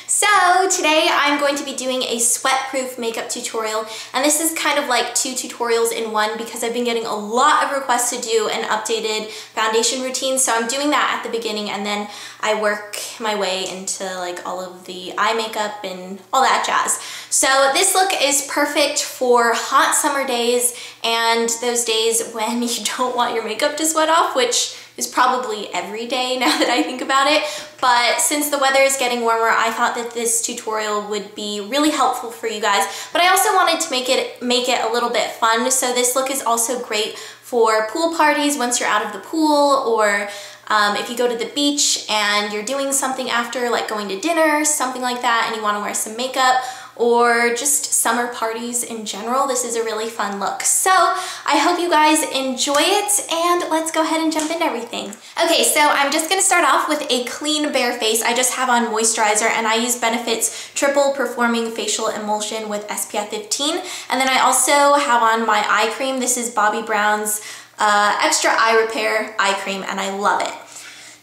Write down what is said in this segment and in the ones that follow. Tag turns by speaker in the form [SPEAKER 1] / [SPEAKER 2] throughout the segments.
[SPEAKER 1] So today I'm going to be doing a sweat-proof makeup tutorial, and this is kind of like two tutorials in one because I've been getting a lot of requests to do an updated foundation routine. So I'm doing that at the beginning, and then I work my way into like all of the eye makeup and all that jazz. So this look is perfect for hot summer days and those days when you don't want your makeup to sweat off, which is probably every day now that I think about it. But since the weather is getting warmer, I thought that this tutorial would be really helpful for you guys. But I also wanted to make it a little bit fun. So this look is also great for pool parties once you're out of the pool, or if you go to the beach and you're doing something after, like going to dinner, something like that, and you want to wear some makeup, or just summer parties in general. This is a really fun look. So I hope you guys enjoy it, and let's go ahead and jump into everything. Okay, so I'm just gonna start off with a clean bare face. I just have on moisturizer, and I use Benefit's Triple Performing Facial Emulsion with SPF 15. And then I also have on my eye cream. This is Bobbi Brown's Extra Eye Repair Eye Cream, and I love it.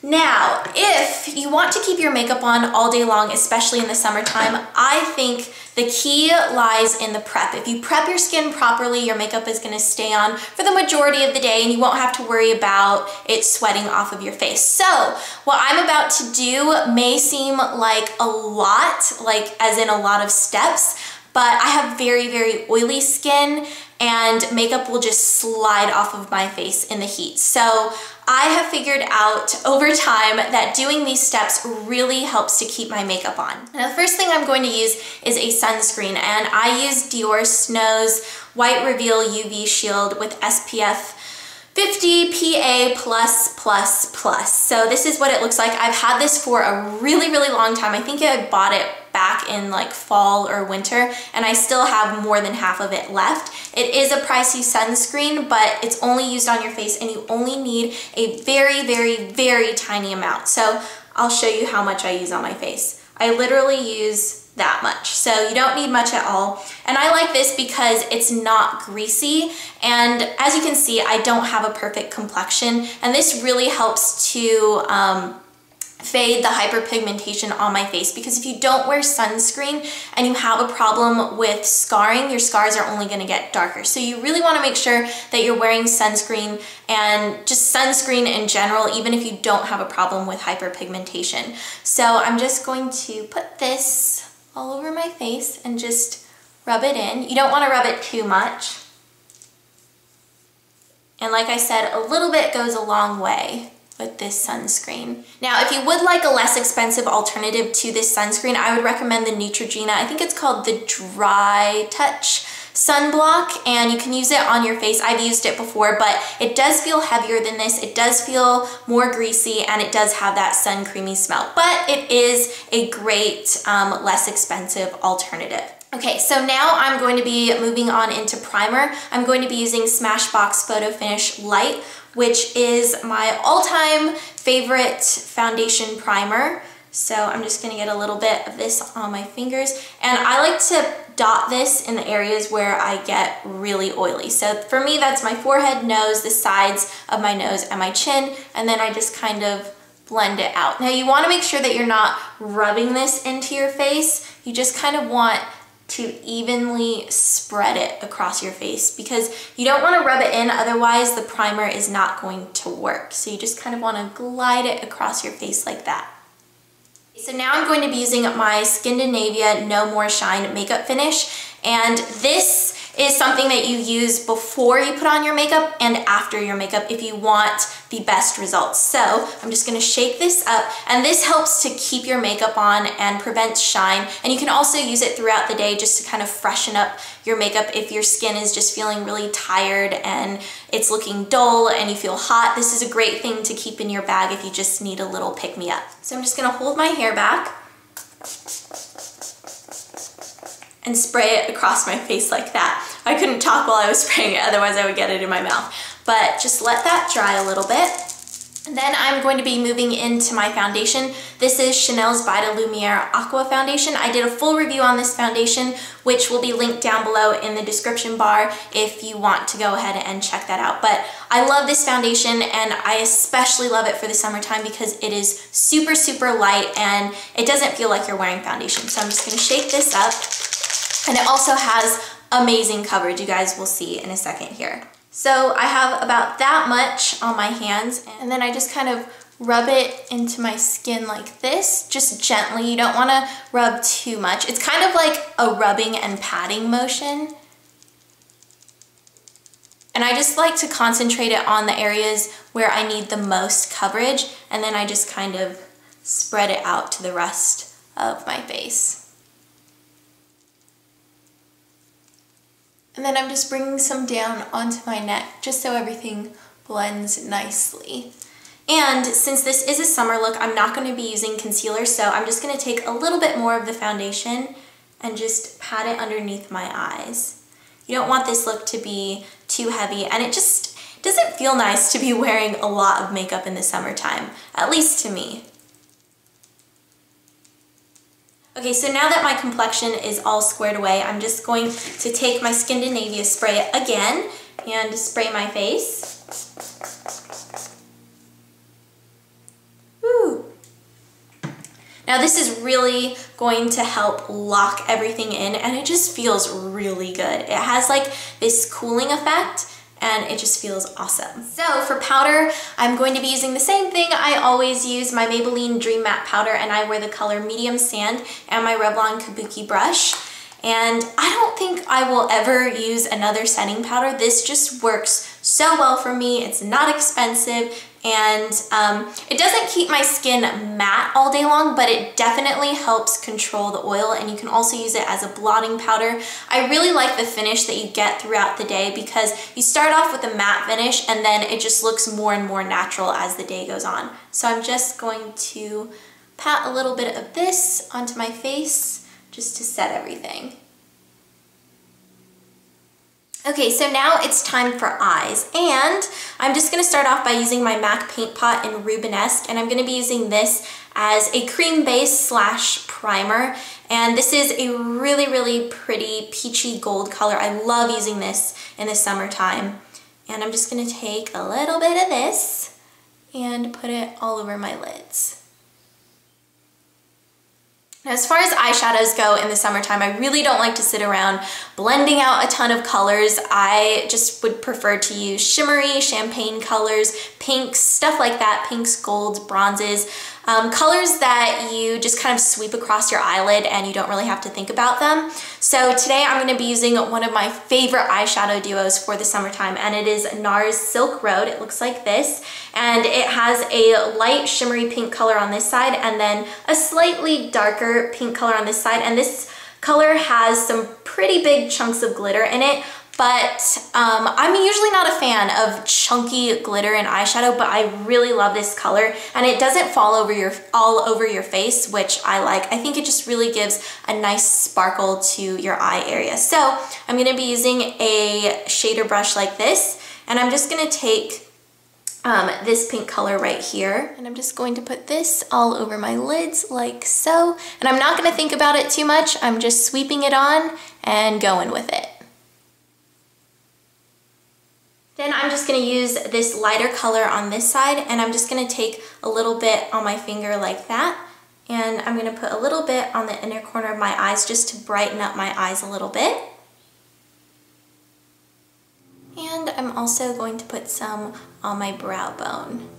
[SPEAKER 1] Now, if you want to keep your makeup on all day long, especially in the summertime, I think the key lies in the prep. If you prep your skin properly, your makeup is gonna stay on for the majority of the day and you won't have to worry about it sweating off of your face. So, what I'm about to do may seem like a lot, like as in a lot of steps, but I have very, very oily skin and makeup will just slide off of my face in the heat. So I have figured out over time that doing these steps really helps to keep my makeup on. Now, the first thing I'm going to use is a sunscreen, and I use Dior Snow's White Reveal UV Shield with SPF 50 PA+++. So this is what it looks like. I've had this for a really, really long time. I think I bought it back in like fall or winter, and I still have more than half of it left. It is a pricey sunscreen, but it's only used on your face and you only need a very, very, very tiny amount. So I'll show you how much I use on my face. I literally use that much. So you don't need much at all. And I like this because it's not greasy. And as you can see, I don't have a perfect complexion. And this really helps to fade the hyperpigmentation on my face, because if you don't wear sunscreen and you have a problem with scarring, your scars are only gonna get darker. So you really wanna make sure that you're wearing sunscreen, and just sunscreen in general, even if you don't have a problem with hyperpigmentation. So I'm just going to put this all over my face and just rub it in. You don't wanna rub it too much. And like I said, a little bit goes a long way with this sunscreen. Now, if you would like a less expensive alternative to this sunscreen, I would recommend the Neutrogena. I think it's called the Dry Touch sunblock, and you can use it on your face. I've used it before, but it does feel heavier than this. It does feel more greasy, and it does have that sun creamy smell, but it is a great, less expensive alternative. Okay, so now I'm going to be moving on into primer. I'm going to be using Smashbox Photo Finish Light, which is my all-time favorite foundation primer. So I'm just gonna get a little bit of this on my fingers, and I like to dot this in the areas where I get really oily. So for me, that's my forehead, nose, the sides of my nose, and my chin, and then I just kind of blend it out. Now you wanna make sure that you're not rubbing this into your face. You just kind of want to evenly spread it across your face, because you don't want to rub it in, otherwise the primer is not going to work. So you just kind of want to glide it across your face like that. So now I'm going to be using my Skindinavia No More Shine makeup finish, and this is something that you use before you put on your makeup and after your makeup if you want the best results. So I'm just gonna shake this up, and this helps to keep your makeup on and prevents shine. And you can also use it throughout the day just to kind of freshen up your makeup if your skin is just feeling really tired and it's looking dull and you feel hot. This is a great thing to keep in your bag if you just need a little pick-me-up. So I'm just gonna hold my hair back and spray it across my face like that. I couldn't talk while I was spraying it, otherwise I would get it in my mouth. But just let that dry a little bit. Then I'm going to be moving into my foundation. This is Chanel's By de Lumiere Aqua Foundation. I did a full review on this foundation, which will be linked down below in the description bar if you want to go ahead and check that out. But I love this foundation, and I especially love it for the summertime because it is super, super light and it doesn't feel like you're wearing foundation. So I'm just gonna shake this up. And it also has amazing coverage. You guys will see in a second here. So I have about that much on my hands, and then I just kind of rub it into my skin like this, just gently. You don't want to rub too much. It's kind of like a rubbing and patting motion. And I just like to concentrate it on the areas where I need the most coverage, and then I just kind of spread it out to the rest of my face. And then I'm just bringing some down onto my neck just so everything blends nicely. And since this is a summer look, I'm not going to be using concealer, so I'm just going to take a little bit more of the foundation and just pat it underneath my eyes. You don't want this look to be too heavy, and it just doesn't feel nice to be wearing a lot of makeup in the summertime, at least to me. Okay, so now that my complexion is all squared away, I'm just going to take my Skindinavia spray again and spray my face. Woo! Now this is really going to help lock everything in, and it just feels really good. It has like this cooling effect, and it just feels awesome. So for powder, I'm going to be using the same thing I always use, my Maybelline Dream Matte Powder, and I wear the color Medium Sand, and my Revlon Kabuki brush. And I don't think I will ever use another setting powder. This just works so well for me. It's not expensive, and it doesn't keep my skin matte all day long, but it definitely helps control the oil, and you can also use it as a blotting powder. I really like the finish that you get throughout the day because you start off with a matte finish and then it just looks more and more natural as the day goes on. So I'm just going to pat a little bit of this onto my face just to set everything. Okay, so now it's time for eyes, and I'm just gonna start off by using my MAC Paint Pot in Rubenesque, and I'm gonna be using this as a cream base slash primer, and this is a really, really pretty peachy gold color. I love using this in the summertime, and I'm just gonna take a little bit of this and put it all over my lids. Now, as far as eyeshadows go in the summertime, I really don't like to sit around blending out a ton of colors. I just would prefer to use shimmery, champagne colors, pinks, stuff like that, pinks, golds, bronzes, colors that you just kind of sweep across your eyelid and you don't really have to think about them. So today I'm going to be using one of my favorite eyeshadow duos for the summertime, and it is NARS Silk Road. It looks like this, and it has a light shimmery pink color on this side and then a slightly darker pink color on this side, and this color has some pretty big chunks of glitter in it. But I'm usually not a fan of chunky glitter in eyeshadow, but I really love this color, and it doesn't fall all over your face, which I like. I think it just really gives a nice sparkle to your eye area. So I'm gonna be using a shader brush like this, and I'm just gonna take this pink color right here, and I'm just going to put this all over my lids like so, and I'm not gonna think about it too much. I'm just sweeping it on and going with it. Then I'm just going to use this lighter color on this side, and I'm just going to take a little bit on my finger like that, and I'm going to put a little bit on the inner corner of my eyes just to brighten up my eyes a little bit. And I'm also going to put some on my brow bone.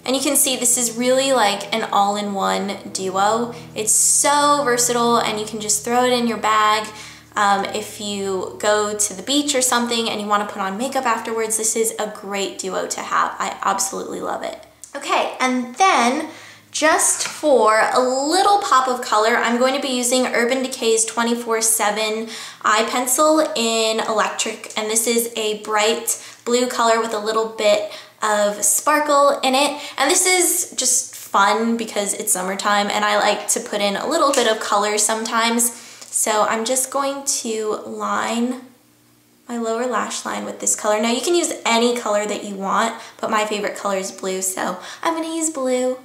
[SPEAKER 1] And you can see this is really like an all-in-one duo. It's so versatile, and you can just throw it in your bag. If you go to the beach or something and you want to put on makeup afterwards, this is a great duo to have. I absolutely love it. Okay, and then just for a little pop of color, I'm going to be using Urban Decay's 24/7 eye pencil in Electric, and this is a bright blue color with a little bit of sparkle in it. And this is just fun because it's summertime and I like to put in a little bit of color sometimes. So I'm just going to line my lower lash line with this color. Now you can use any color that you want, but my favorite color is blue, so I'm gonna use blue.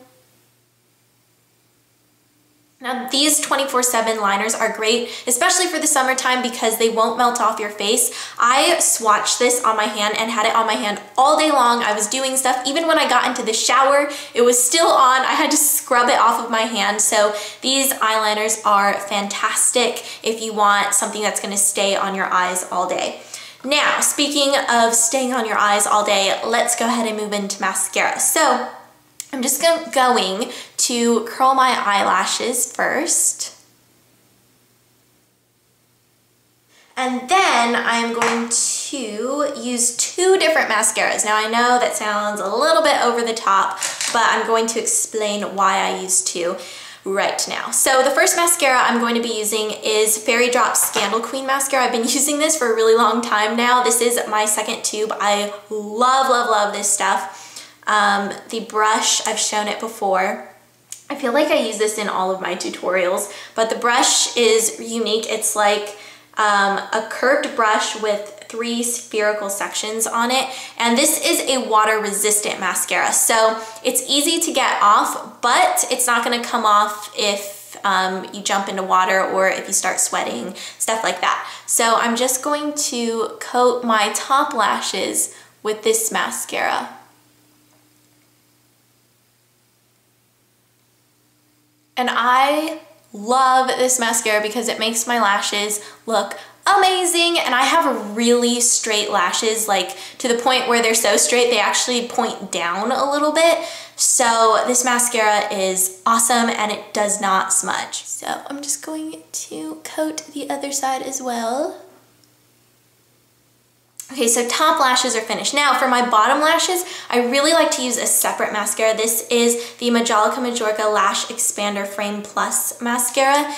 [SPEAKER 1] Now these 24/7 liners are great, especially for the summertime because they won't melt off your face. I swatched this on my hand and had it on my hand all day long. I was doing stuff. Even when I got into the shower, it was still on. I had to scrub it off of my hand. So these eyeliners are fantastic if you want something that's gonna stay on your eyes all day. Now, speaking of staying on your eyes all day, let's go ahead and move into mascara. So I'm just going to curl my eyelashes first. And then I'm going to use 2 different mascaras. Now I know that sounds a little bit over the top, but I'm going to explain why I use 2 right now. So the first mascara I'm going to be using is Fairy Drop Scandal Queen Mascara. I've been using this for a really long time now. This is my second tube. I love, love, love this stuff. The brush, I've shown it before. I feel like I use this in all of my tutorials, but the brush is unique. It's like a curved brush with 3 spherical sections on it, and this is a water resistant mascara, so it's easy to get off, but it's not going to come off if you jump into water or if you start sweating, stuff like that. So I'm just going to coat my top lashes with this mascara. And I love this mascara because it makes my lashes look amazing, and I have really straight lashes, like to the point where they're so straight they actually point down a little bit. So this mascara is awesome and it does not smudge. So I'm just going to coat the other side as well. Okay, so top lashes are finished. Now for my bottom lashes, I really like to use a separate mascara. This is the Majolica Majorca Lash Expander Frame Plus mascara,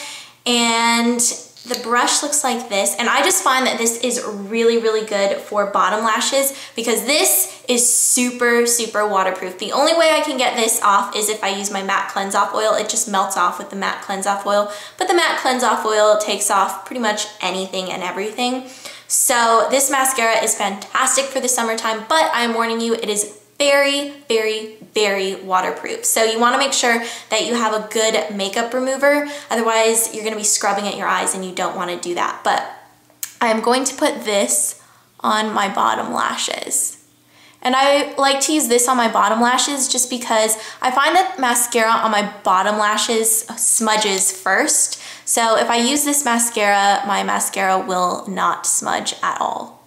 [SPEAKER 1] and the brush looks like this, and I just find that this is really, really good for bottom lashes because this is super, super waterproof. The only way I can get this off is if I use my matte cleanse off oil. It just melts off with the matte cleanse off oil, but the matte cleanse off oil takes off pretty much anything and everything. So this mascara is fantastic for the summertime, but I'm warning you, it is very, very, very waterproof. So you want to make sure that you have a good makeup remover. Otherwise, you're going to be scrubbing at your eyes and you don't want to do that. But I'm going to put this on my bottom lashes. And I like to use this on my bottom lashes just because I find that mascara on my bottom lashes smudges first. So if I use this mascara, my mascara will not smudge at all.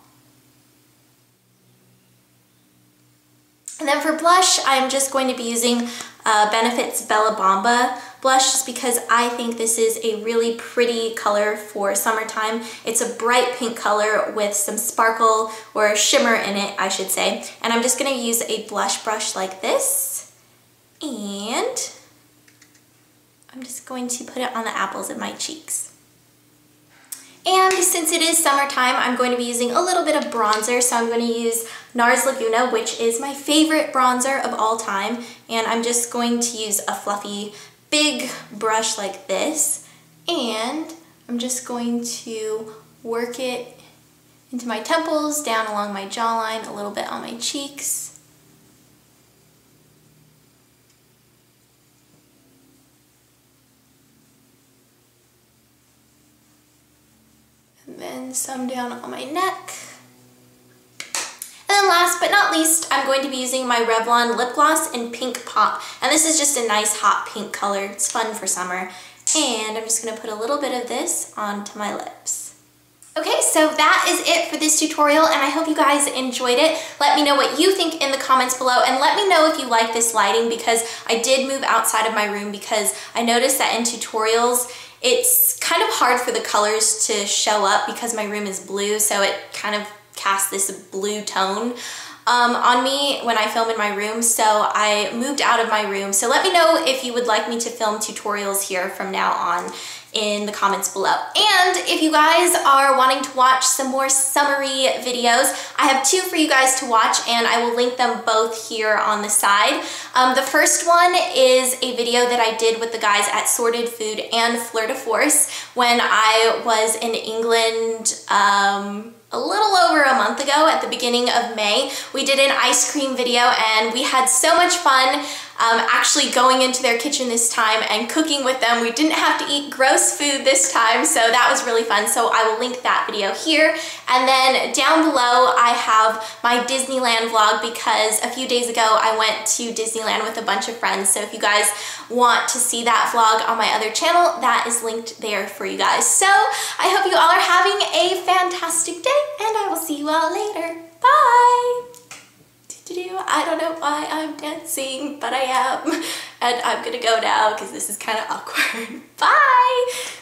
[SPEAKER 1] And then for blush, I'm just going to be using Benefit's Bella Bamba blush just because I think this is a really pretty color for summertime. It's a bright pink color with some sparkle or shimmer in it, I should say. And I'm just going to use a blush brush like this, and I'm just going to put it on the apples of my cheeks. And since it is summertime, I'm going to be using a little bit of bronzer. So I'm going to use NARS Laguna, which is my favorite bronzer of all time. And I'm just going to use a fluffy, big brush like this. And I'm just going to work it into my temples, down along my jawline, a little bit on my cheeks. And then some down on my neck. And then last but not least, I'm going to be using my Revlon lip gloss in Pink Pop. And this is just a nice hot pink color. It's fun for summer. And I'm just going to put a little bit of this onto my lips. Okay, so that is it for this tutorial, and I hope you guys enjoyed it. Let me know what you think in the comments below, and let me know if you like this lighting, because I did move outside of my room because I noticed that in tutorials, it's kind of hard for the colors to show up because my room is blue, so it kind of casts this blue tone on me when I film in my room, so I moved out of my room. So let me know if you would like me to film tutorials here from now on in the comments below. And if you guys are wanting to watch some more summery videos, I have 2 for you guys to watch, and I will link them both here on the side. The first one is a video that I did with the guys at Sorted Food and Fleur de Force when I was in England a little over a month ago at the beginning of May. We did an ice cream video and we had so much fun actually going into their kitchen this time and cooking with them. We didn't have to eat gross food this time, so that was really fun. So I will link that video here. And then down below I have my Disneyland vlog because a few days ago I went to Disneyland with a bunch of friends. So if you guys want to see that vlog on my other channel, that is linked there for you guys. So I hope you all are having a fantastic day and I will see you all later. Bye! I don't know why I'm dancing, but I am. And I'm gonna go now because this is kind of awkward. Bye!